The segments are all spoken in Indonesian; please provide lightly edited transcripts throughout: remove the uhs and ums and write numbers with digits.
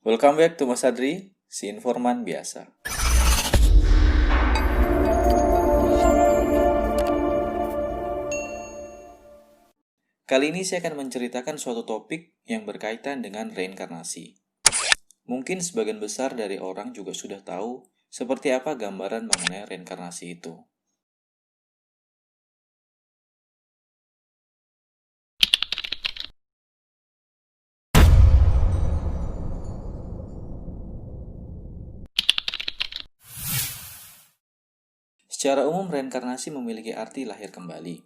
Welcome back to Mas Adri, si informan biasa. Kali ini saya akan menceritakan suatu topik yang berkaitan dengan reinkarnasi. Mungkin sebagian besar dari orang juga sudah tahu seperti apa gambaran mengenai reinkarnasi itu. Secara umum, reinkarnasi memiliki arti lahir kembali.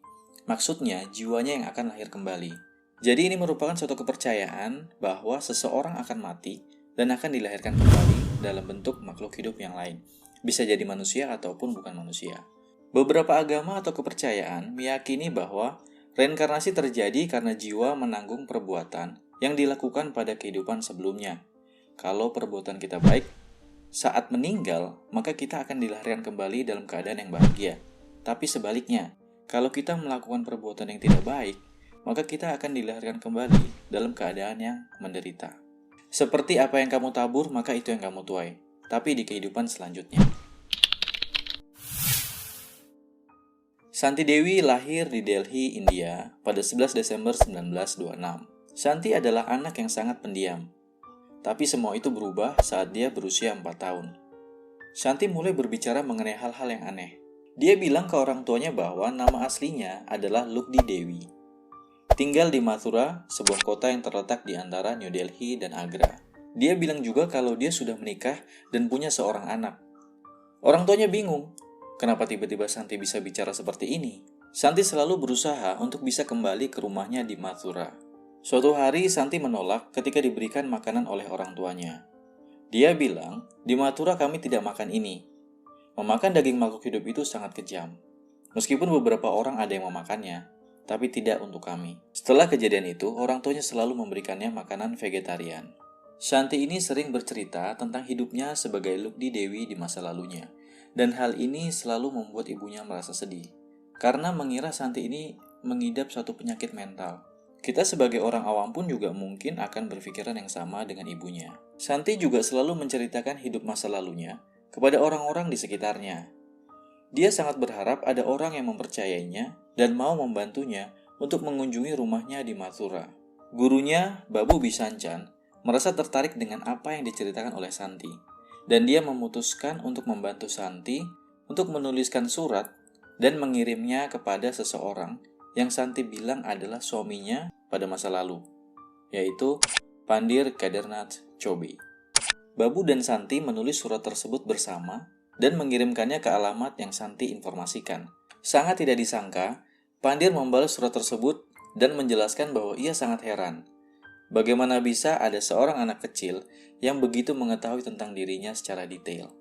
Maksudnya, jiwanya yang akan lahir kembali. Jadi ini merupakan suatu kepercayaan bahwa seseorang akan mati dan akan dilahirkan kembali dalam bentuk makhluk hidup yang lain. Bisa jadi manusia ataupun bukan manusia. Beberapa agama atau kepercayaan meyakini bahwa reinkarnasi terjadi karena jiwa menanggung perbuatan yang dilakukan pada kehidupan sebelumnya. Kalau perbuatan kita baik, saat meninggal, maka kita akan dilahirkan kembali dalam keadaan yang bahagia. Tapi sebaliknya, kalau kita melakukan perbuatan yang tidak baik, maka kita akan dilahirkan kembali dalam keadaan yang menderita. Seperti apa yang kamu tabur, maka itu yang kamu tuai. Tapi di kehidupan selanjutnya. Santi Dewi lahir di Delhi, India pada 11 Desember 1926. Santi adalah anak yang sangat pendiam. Tapi semua itu berubah saat dia berusia 4 tahun. Santi mulai berbicara mengenai hal-hal yang aneh. Dia bilang ke orang tuanya bahwa nama aslinya adalah Lukdi Dewi. Tinggal di Mathura, sebuah kota yang terletak di antara New Delhi dan Agra. Dia bilang juga kalau dia sudah menikah dan punya seorang anak. Orang tuanya bingung, kenapa tiba-tiba Santi bisa bicara seperti ini? Santi selalu berusaha untuk bisa kembali ke rumahnya di Mathura. Suatu hari Santi menolak ketika diberikan makanan oleh orang tuanya. Dia bilang, di Mathura kami tidak makan ini. Memakan daging makhluk hidup itu sangat kejam. Meskipun beberapa orang ada yang memakannya, tapi tidak untuk kami. Setelah kejadian itu, orang tuanya selalu memberikannya makanan vegetarian. Santi ini sering bercerita tentang hidupnya sebagai Lukdi Dewi di masa lalunya. Dan hal ini selalu membuat ibunya merasa sedih. Karena mengira Santi ini mengidap suatu penyakit mental. Kita sebagai orang awam pun juga mungkin akan berpikiran yang sama dengan ibunya. Santi juga selalu menceritakan hidup masa lalunya kepada orang-orang di sekitarnya. Dia sangat berharap ada orang yang mempercayainya dan mau membantunya untuk mengunjungi rumahnya di Mathura. Gurunya, Babu Bisanchan, merasa tertarik dengan apa yang diceritakan oleh Santi. Dan dia memutuskan untuk membantu Santi untuk menuliskan surat dan mengirimnya kepada seseorang yang Santi bilang adalah suaminya pada masa lalu, yaitu Pandir Kedarnath Chobe. Babu dan Santi menulis surat tersebut bersama dan mengirimkannya ke alamat yang Santi informasikan. Sangat tidak disangka, Pandir membalas surat tersebut dan menjelaskan bahwa ia sangat heran. Bagaimana bisa ada seorang anak kecil yang begitu mengetahui tentang dirinya secara detail.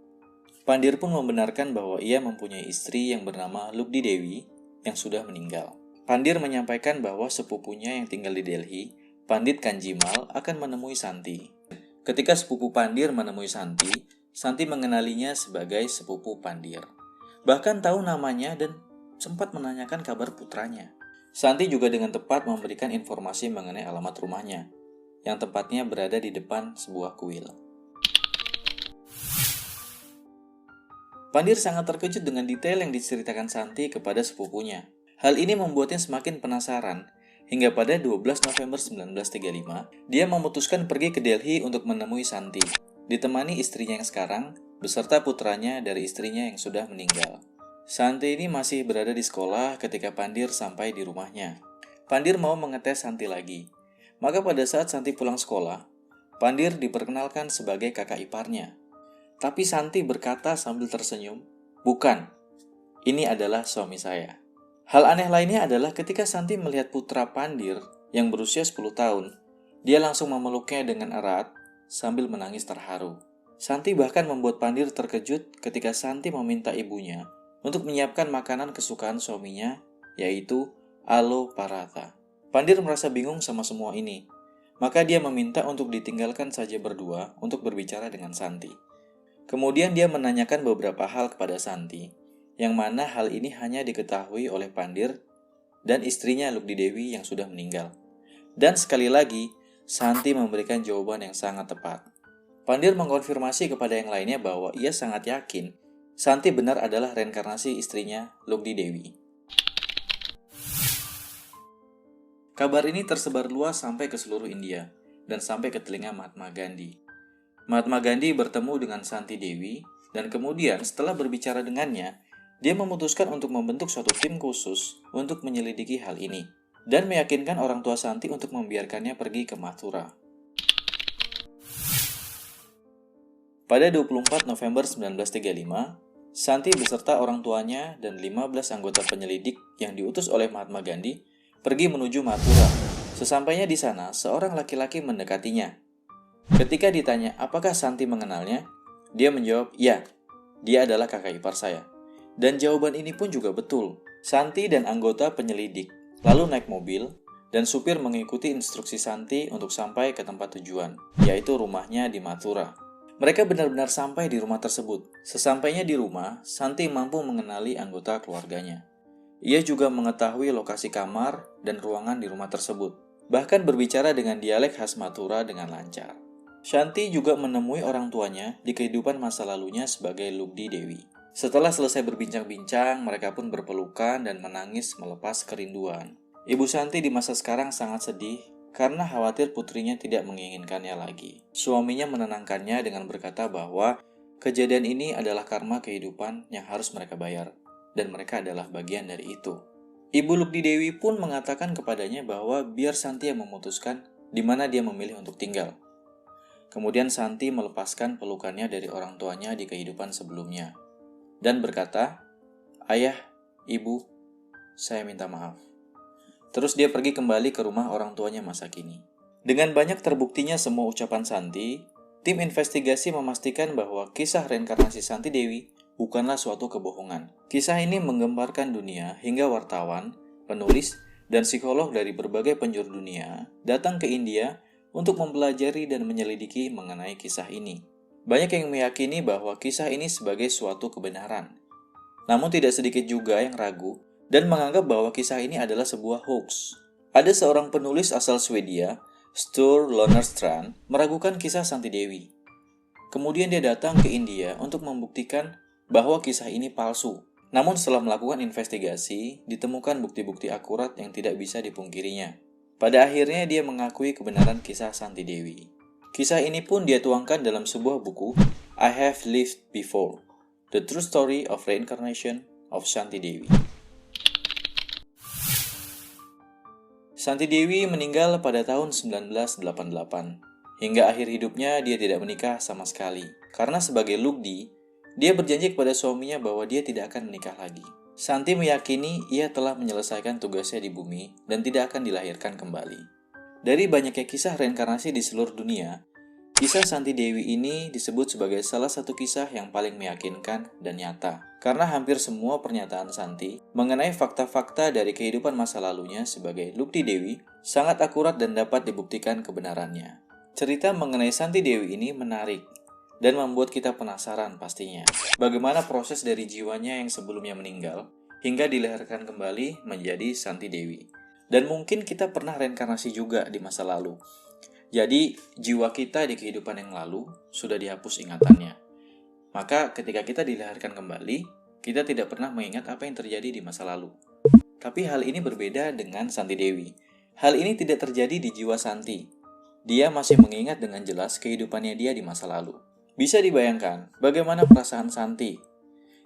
Pandir pun membenarkan bahwa ia mempunyai istri yang bernama Lukdi Dewi yang sudah meninggal. Pandir menyampaikan bahwa sepupunya yang tinggal di Delhi, Pandit Kanjimal, akan menemui Santi. Ketika sepupu Pandir menemui Santi, Santi mengenalinya sebagai sepupu Pandir. Bahkan tahu namanya dan sempat menanyakan kabar putranya. Santi juga dengan tepat memberikan informasi mengenai alamat rumahnya, yang tepatnya berada di depan sebuah kuil. Pandir sangat terkejut dengan detail yang diceritakan Santi kepada sepupunya. Hal ini membuatnya semakin penasaran, hingga pada 12 November 1935, dia memutuskan pergi ke Delhi untuk menemui Santi, ditemani istrinya yang sekarang, beserta putranya dari istrinya yang sudah meninggal. Santi ini masih berada di sekolah ketika Pandir sampai di rumahnya. Pandir mau mengetes Santi lagi. Maka pada saat Santi pulang sekolah, Pandir diperkenalkan sebagai kakak iparnya. Tapi Santi berkata sambil tersenyum, "Bukan, ini adalah suami saya." Hal aneh lainnya adalah ketika Santi melihat putra Pandir yang berusia 10 tahun, dia langsung memeluknya dengan erat sambil menangis terharu. Santi bahkan membuat Pandir terkejut ketika Santi meminta ibunya untuk menyiapkan makanan kesukaan suaminya, yaitu Alo Paratha. Pandir merasa bingung sama semua ini, maka dia meminta untuk ditinggalkan saja berdua untuk berbicara dengan Santi. Kemudian dia menanyakan beberapa hal kepada Santi, yang mana hal ini hanya diketahui oleh Pandir dan istrinya Lukdi Dewi yang sudah meninggal. Dan sekali lagi, Santi memberikan jawaban yang sangat tepat. Pandir mengkonfirmasi kepada yang lainnya bahwa ia sangat yakin Santi benar adalah reinkarnasi istrinya, Lugdi Dewi. Kabar ini tersebar luas sampai ke seluruh India dan sampai ke telinga Mahatma Gandhi. Mahatma Gandhi bertemu dengan Santi Dewi dan kemudian setelah berbicara dengannya, dia memutuskan untuk membentuk suatu tim khusus untuk menyelidiki hal ini dan meyakinkan orang tua Santi untuk membiarkannya pergi ke Mathura. Pada 24 November 1935, Santi beserta orang tuanya dan 15 anggota penyelidik yang diutus oleh Mahatma Gandhi pergi menuju Mathura. Sesampainya di sana, seorang laki-laki mendekatinya. Ketika ditanya apakah Santi mengenalnya, dia menjawab, "Ya, dia adalah kakak ipar saya." Dan jawaban ini pun juga betul. Santi dan anggota penyelidik lalu naik mobil dan supir mengikuti instruksi Santi untuk sampai ke tempat tujuan, yaitu rumahnya di Mathura. Mereka benar-benar sampai di rumah tersebut. Sesampainya di rumah, Santi mampu mengenali anggota keluarganya. Ia juga mengetahui lokasi kamar dan ruangan di rumah tersebut, bahkan berbicara dengan dialek khas Mathura dengan lancar. Santi juga menemui orang tuanya di kehidupan masa lalunya sebagai Lugdi Dewi. Setelah selesai berbincang-bincang, mereka pun berpelukan dan menangis melepas kerinduan. Ibu Santi di masa sekarang sangat sedih karena khawatir putrinya tidak menginginkannya lagi. Suaminya menenangkannya dengan berkata bahwa kejadian ini adalah karma kehidupan yang harus mereka bayar, dan mereka adalah bagian dari itu. Ibu Lugdi Dewi pun mengatakan kepadanya bahwa biar Santi yang memutuskan di mana dia memilih untuk tinggal. Kemudian Santi melepaskan pelukannya dari orang tuanya di kehidupan sebelumnya, dan berkata, "Ayah, ibu, saya minta maaf." Terus dia pergi kembali ke rumah orang tuanya masa kini. Dengan banyak terbuktinya semua ucapan Santi, tim investigasi memastikan bahwa kisah reinkarnasi Santi Dewi bukanlah suatu kebohongan. Kisah ini menggemparkan dunia hingga wartawan, penulis, dan psikolog dari berbagai penjuru dunia datang ke India untuk mempelajari dan menyelidiki mengenai kisah ini. Banyak yang meyakini bahwa kisah ini sebagai suatu kebenaran. Namun tidak sedikit juga yang ragu dan menganggap bahwa kisah ini adalah sebuah hoax. Ada seorang penulis asal Swedia, Sture Lunnerstrand, meragukan kisah Santi Dewi. Kemudian dia datang ke India untuk membuktikan bahwa kisah ini palsu. Namun setelah melakukan investigasi, ditemukan bukti-bukti akurat yang tidak bisa dipungkirinya. Pada akhirnya dia mengakui kebenaran kisah Santi Dewi. Kisah ini pun dia tuangkan dalam sebuah buku, I Have Lived Before, The True Story of Reincarnation of Santi Dewi. Santi Dewi meninggal pada tahun 1988. Hingga akhir hidupnya dia tidak menikah sama sekali. Karena sebagai Lugdi, dia berjanji kepada suaminya bahwa dia tidak akan menikah lagi. Santi meyakini ia telah menyelesaikan tugasnya di bumi dan tidak akan dilahirkan kembali. Dari banyaknya kisah reinkarnasi di seluruh dunia, kisah Santi Dewi ini disebut sebagai salah satu kisah yang paling meyakinkan dan nyata. Karena hampir semua pernyataan Santi mengenai fakta-fakta dari kehidupan masa lalunya sebagai Lugdi Dewi sangat akurat dan dapat dibuktikan kebenarannya. Cerita mengenai Santi Dewi ini menarik dan membuat kita penasaran pastinya. Bagaimana proses dari jiwanya yang sebelumnya meninggal hingga dilahirkan kembali menjadi Santi Dewi. Dan mungkin kita pernah reinkarnasi juga di masa lalu. Jadi jiwa kita di kehidupan yang lalu sudah dihapus ingatannya. Maka ketika kita dilahirkan kembali, kita tidak pernah mengingat apa yang terjadi di masa lalu. Tapi hal ini berbeda dengan Santi Dewi. Hal ini tidak terjadi di jiwa Santi. Dia masih mengingat dengan jelas kehidupannya dia di masa lalu. Bisa dibayangkan bagaimana perasaan Santi,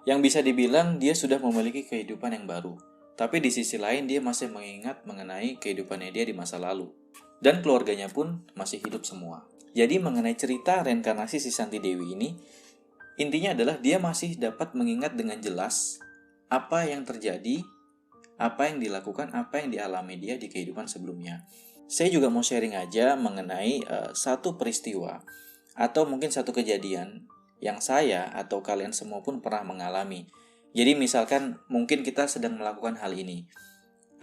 yang bisa dibilang dia sudah memiliki kehidupan yang baru. Tapi di sisi lain dia masih mengingat mengenai kehidupannya dia di masa lalu. Dan keluarganya pun masih hidup semua. Jadi mengenai cerita reinkarnasi si Santi Dewi ini, intinya adalah dia masih dapat mengingat dengan jelas apa yang terjadi, apa yang dilakukan, apa yang dialami dia di kehidupan sebelumnya. Saya juga mau sharing aja mengenai satu peristiwa atau mungkin satu kejadian yang saya atau kalian semua pun pernah mengalami. Jadi misalkan mungkin kita sedang melakukan hal ini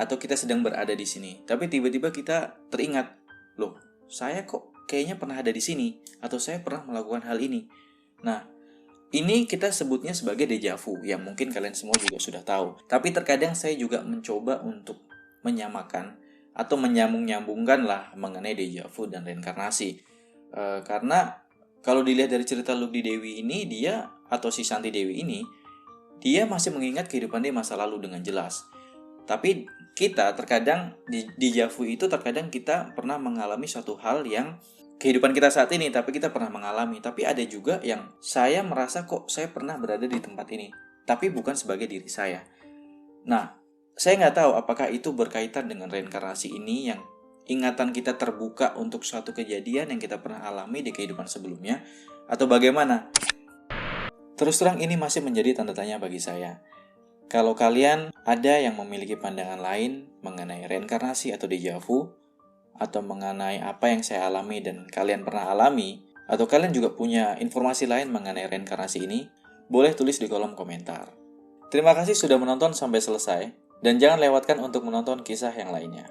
atau kita sedang berada di sini, tapi tiba-tiba kita teringat, loh, saya kok kayaknya pernah ada di sini atau saya pernah melakukan hal ini. Nah, ini kita sebutnya sebagai deja vu, yang mungkin kalian semua juga sudah tahu. Tapi terkadang saya juga mencoba untuk menyamakan atau menyambung-nyambungkan lah mengenai deja vu dan reinkarnasi. Karena Kalau dilihat dari cerita Lugdi Dewi ini, dia atau si Santi Dewi ini, dia masih mengingat kehidupan dia masa lalu dengan jelas. Tapi kita terkadang di Javu itu terkadang kita pernah mengalami suatu hal yang kehidupan kita saat ini, tapi kita pernah mengalami. Tapi ada juga yang saya merasa kok saya pernah berada di tempat ini, tapi bukan sebagai diri saya. Nah, saya nggak tahu apakah itu berkaitan dengan reinkarnasi ini yang ingatan kita terbuka untuk suatu kejadian yang kita pernah alami di kehidupan sebelumnya, atau bagaimana? Terus terang ini masih menjadi tanda tanya bagi saya. Kalau kalian ada yang memiliki pandangan lain mengenai reinkarnasi atau deja vu, atau mengenai apa yang saya alami dan kalian pernah alami, atau kalian juga punya informasi lain mengenai reinkarnasi ini, boleh tulis di kolom komentar. Terima kasih sudah menonton sampai selesai, dan jangan lewatkan untuk menonton kisah yang lainnya.